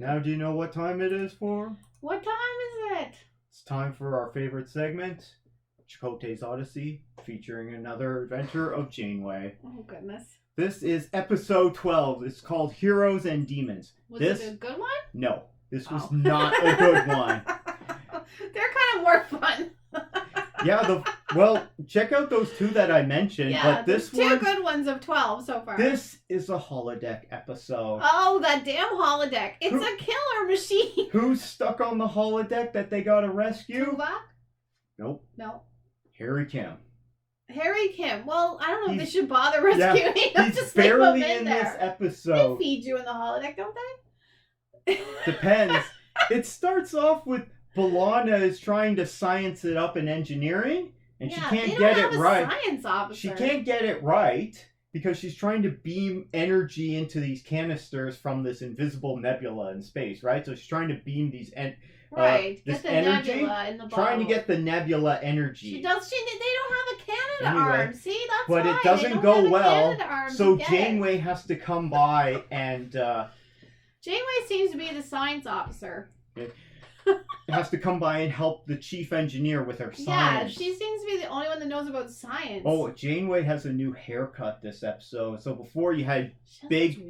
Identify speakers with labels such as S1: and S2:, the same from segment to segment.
S1: Now do you know what time it is for?
S2: What time is it?
S1: It's time for our favorite segment, Chakotay's Odyssey, featuring another adventure of Janeway.
S2: Oh, goodness.
S1: This is episode 12. It's called Heroes and Demons.
S2: Was it a good one?
S1: No, this was not a good one.
S2: They're kind of more fun.
S1: Yeah, check out those two that I mentioned.
S2: Yeah,
S1: but this
S2: two good ones of 12 so far.
S1: This is a holodeck episode.
S2: Oh, that damn holodeck. It's a killer machine.
S1: Who's stuck on the holodeck that they gotta rescue?
S2: Tuvok?
S1: Nope.
S2: No.
S1: Harry Kim.
S2: Harry Kim. Well, I don't know if they should bother rescuing him.
S1: He's
S2: Just
S1: barely
S2: leave him
S1: in
S2: there.
S1: this episode.
S2: They feed you in the holodeck, don't they?
S1: Depends. It starts off with B'Elanna is trying to science it up in engineering, and she can't get it right.
S2: Science officer.
S1: She can't get it right because she's trying to beam energy into these canisters from this invisible nebula in space, right? So she's trying to beam these
S2: Right,
S1: this
S2: get the
S1: energy,
S2: nebula in the bottle.
S1: trying to get the nebula energy.
S2: They don't have a Canada arm. See, that's
S1: but
S2: why.
S1: It doesn't go well. So Janeway has to come by and
S2: Janeway seems to be the science officer.
S1: Has to come by and help the chief engineer with her science.
S2: Yeah, she seems to be the only one that knows about science.
S1: Oh, Janeway has a new haircut this episode. So before you had big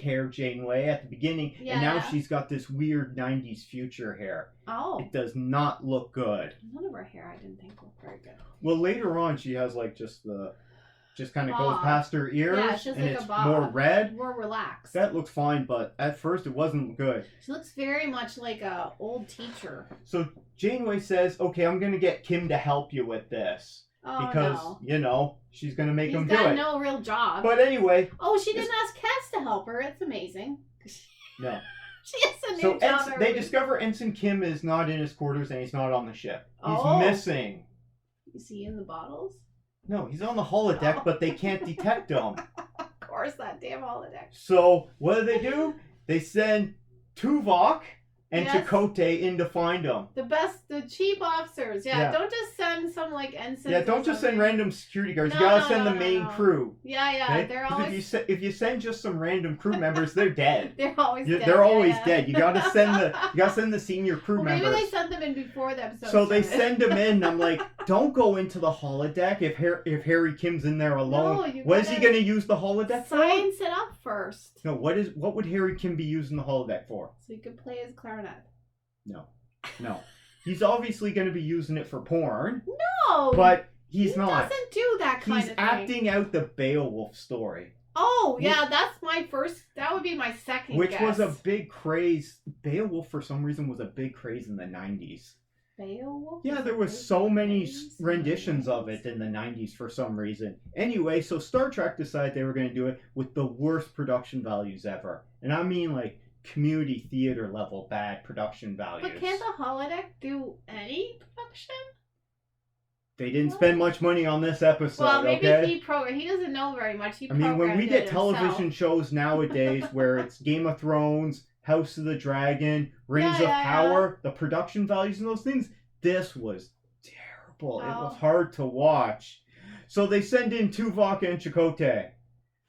S1: hair Janeway at the beginning, and now she's got this weird 90s future hair.
S2: Oh.
S1: It does not look good.
S2: None of her hair I didn't think looked very good.
S1: Well, later on she has like just kind of goes past her ears, and
S2: like
S1: it's more red.
S2: More relaxed.
S1: That looks fine, but at first it wasn't good.
S2: She looks very much like a old teacher.
S1: So Janeway says, okay, I'm going to get Kim to help you with this.
S2: Oh,
S1: because, she's going to make him do it.
S2: He's got no real job.
S1: But anyway.
S2: Oh, she didn't ask Cass to help her. It's amazing.
S1: No.
S2: She has a new job.
S1: They discover Ensign Kim is not in his quarters and he's not on the ship. He's missing.
S2: Is he in the bottles?
S1: No, he's on the holodeck, but they can't detect him.
S2: Of course, that damn holodeck.
S1: So, what do? They send Tuvok and Chakotay in to find him.
S2: The chief officers. Yeah, don't just send some ensigns.
S1: Yeah, don't just send random security guards. You gotta send the main crew.
S2: Yeah, okay?
S1: They're always. If you send just some random crew members, they're dead.
S2: They're always dead.
S1: They're always dead. You gotta send the senior crew members.
S2: Maybe they sent them in before the episode.
S1: So they send them in. I'm like, don't go into the holodeck if Harry Kim's in there alone.
S2: No,
S1: what is he gonna use the holodeck for?
S2: Science it up first.
S1: No, what would Harry Kim be using the holodeck for?
S2: So he could play his clarinet.
S1: No. He's obviously going to be using it for porn.
S2: No!
S1: But he's not.
S2: He doesn't do that kind of thing.
S1: He's acting out the Beowulf story.
S2: Oh, yeah, that's my first. That would be my second
S1: Which
S2: guess.
S1: was a big craze. Beowulf, for some reason, was a big craze in the 90s.
S2: Beowulf?
S1: Yeah, there was so many renditions of it in the 90s for some reason. Anyway, so Star Trek decided they were going to do it with the worst production values ever. And I mean, community theater level bad production values.
S2: But can't the holodeck do any production?
S1: They didn't spend much money on this episode.
S2: Well, maybe
S1: okay?
S2: he doesn't know very much.
S1: When we get television shows nowadays where it's Game of Thrones, House of the Dragon, Rings of Power, the production values and those things, this was terrible. It was hard to watch. So they send in Tuvok and Chakotay.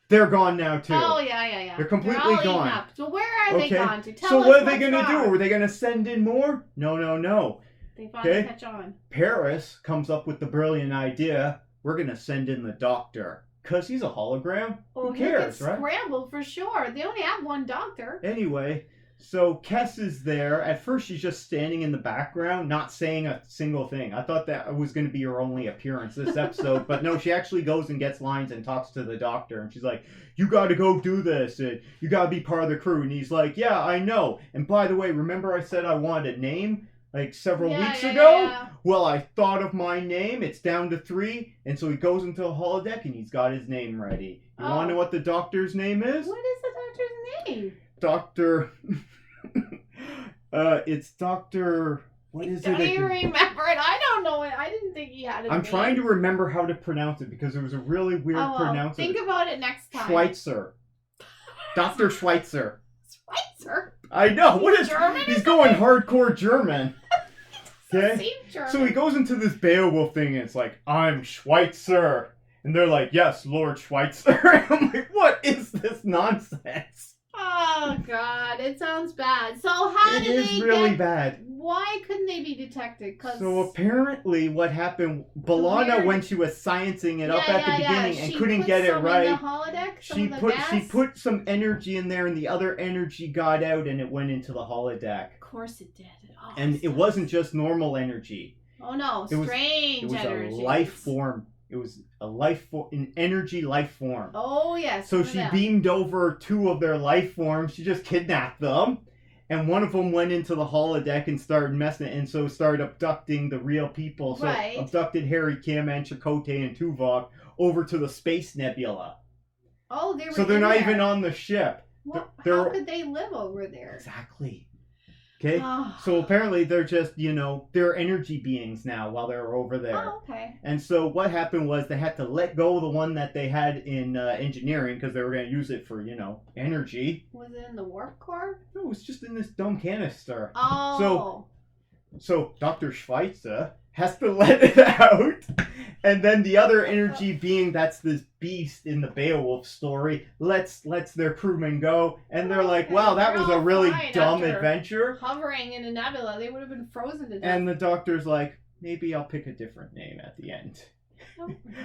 S1: They're gone now too.
S2: Oh, yeah.
S1: They're completely gone.
S2: So where are they gone to? Tell
S1: so
S2: us
S1: what are they going to
S2: wrong.
S1: do? Are they going to send in more? No.
S2: They finally catch on.
S1: Paris comes up with the brilliant idea, we're going to send in the Doctor. Because he's a hologram.
S2: Who
S1: cares, right?
S2: Scrambled for sure. They only have one Doctor.
S1: Anyway, so Kes is there. At first she's just standing in the background, not saying a single thing. I thought that was going to be her only appearance this episode. But no, she actually goes and gets lines and talks to the Doctor. And she's like, you got to go do this. And you got to be part of the crew. And he's like, yeah, I know. And by the way, remember I said I wanted a name? Several weeks ago?
S2: Yeah.
S1: Well, I thought of my name. It's down to 3. And so he goes into a holodeck and he's got his name ready. You want to know what the Doctor's name is?
S2: What is the Doctor's name?
S1: Dr. It's Dr. What is it?
S2: Don't you remember it? I don't know it. I didn't think he had a name.
S1: I'm trying to remember how to pronounce it because it was a really weird pronunciation.
S2: Think about it next time.
S1: Schweitzer. Dr. Schweitzer.
S2: Schweitzer?
S1: I know. What is
S2: German?
S1: He's going hardcore German. Okay?
S2: German.
S1: So he goes into this Beowulf thing and it's like, I'm Schweitzer. And they're like, yes, Lord Schweitzer. I'm like, what is this nonsense?
S2: Oh God, it sounds bad. So how did
S1: It
S2: they
S1: is really
S2: get?
S1: bad.
S2: Why couldn't they be detected?
S1: So apparently, what happened? B'Elanna, when she was sciencing it up at the beginning and couldn't get it right,
S2: In the holodeck,
S1: she put some energy in there, and the other energy got out, and it went into the holodeck.
S2: Of course it did. Oh,
S1: and it wasn't just normal energy.
S2: Oh no, strange energy.
S1: It was a life form. It was an energy life form.
S2: Oh yes.
S1: So she beamed over 2 of their life forms. She just kidnapped them. And one of them went into the holodeck and started messing it, and so started abducting the real people. So abducted Harry, Kim, and Chakotay and Tuvok over to the space nebula.
S2: Oh, they were.
S1: So they're not even on the ship.
S2: Well, how could they live over there?
S1: Exactly. Okay, so apparently they're just, they're energy beings now while they're over there.
S2: Oh, okay.
S1: And so what happened was they had to let go of the one that they had in engineering because they were going to use it for, energy.
S2: Was it in the warp core?
S1: No, it was just in this dumb canister.
S2: Oh.
S1: So Dr. Schweitzer has to let it out. And then the other energy being, that's this beast in the Beowulf story, lets their crewmen go. And they're like, wow, that was a really dumb adventure.
S2: Hovering in a nebula, they would have been frozen to death.
S1: And the doctor's like, maybe I'll pick a different name at the end.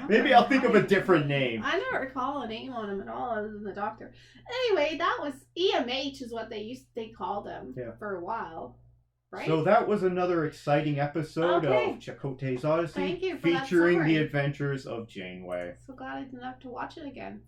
S1: Maybe I'll think of a different name.
S2: I don't recall a name on him at all other than the doctor. Anyway, that was EMH is what they called him for a while. Right?
S1: So that was another exciting episode of Chakotay's Odyssey,
S2: Thank you for
S1: featuring
S2: that
S1: the adventures of Janeway.
S2: So glad I didn't have to watch it again.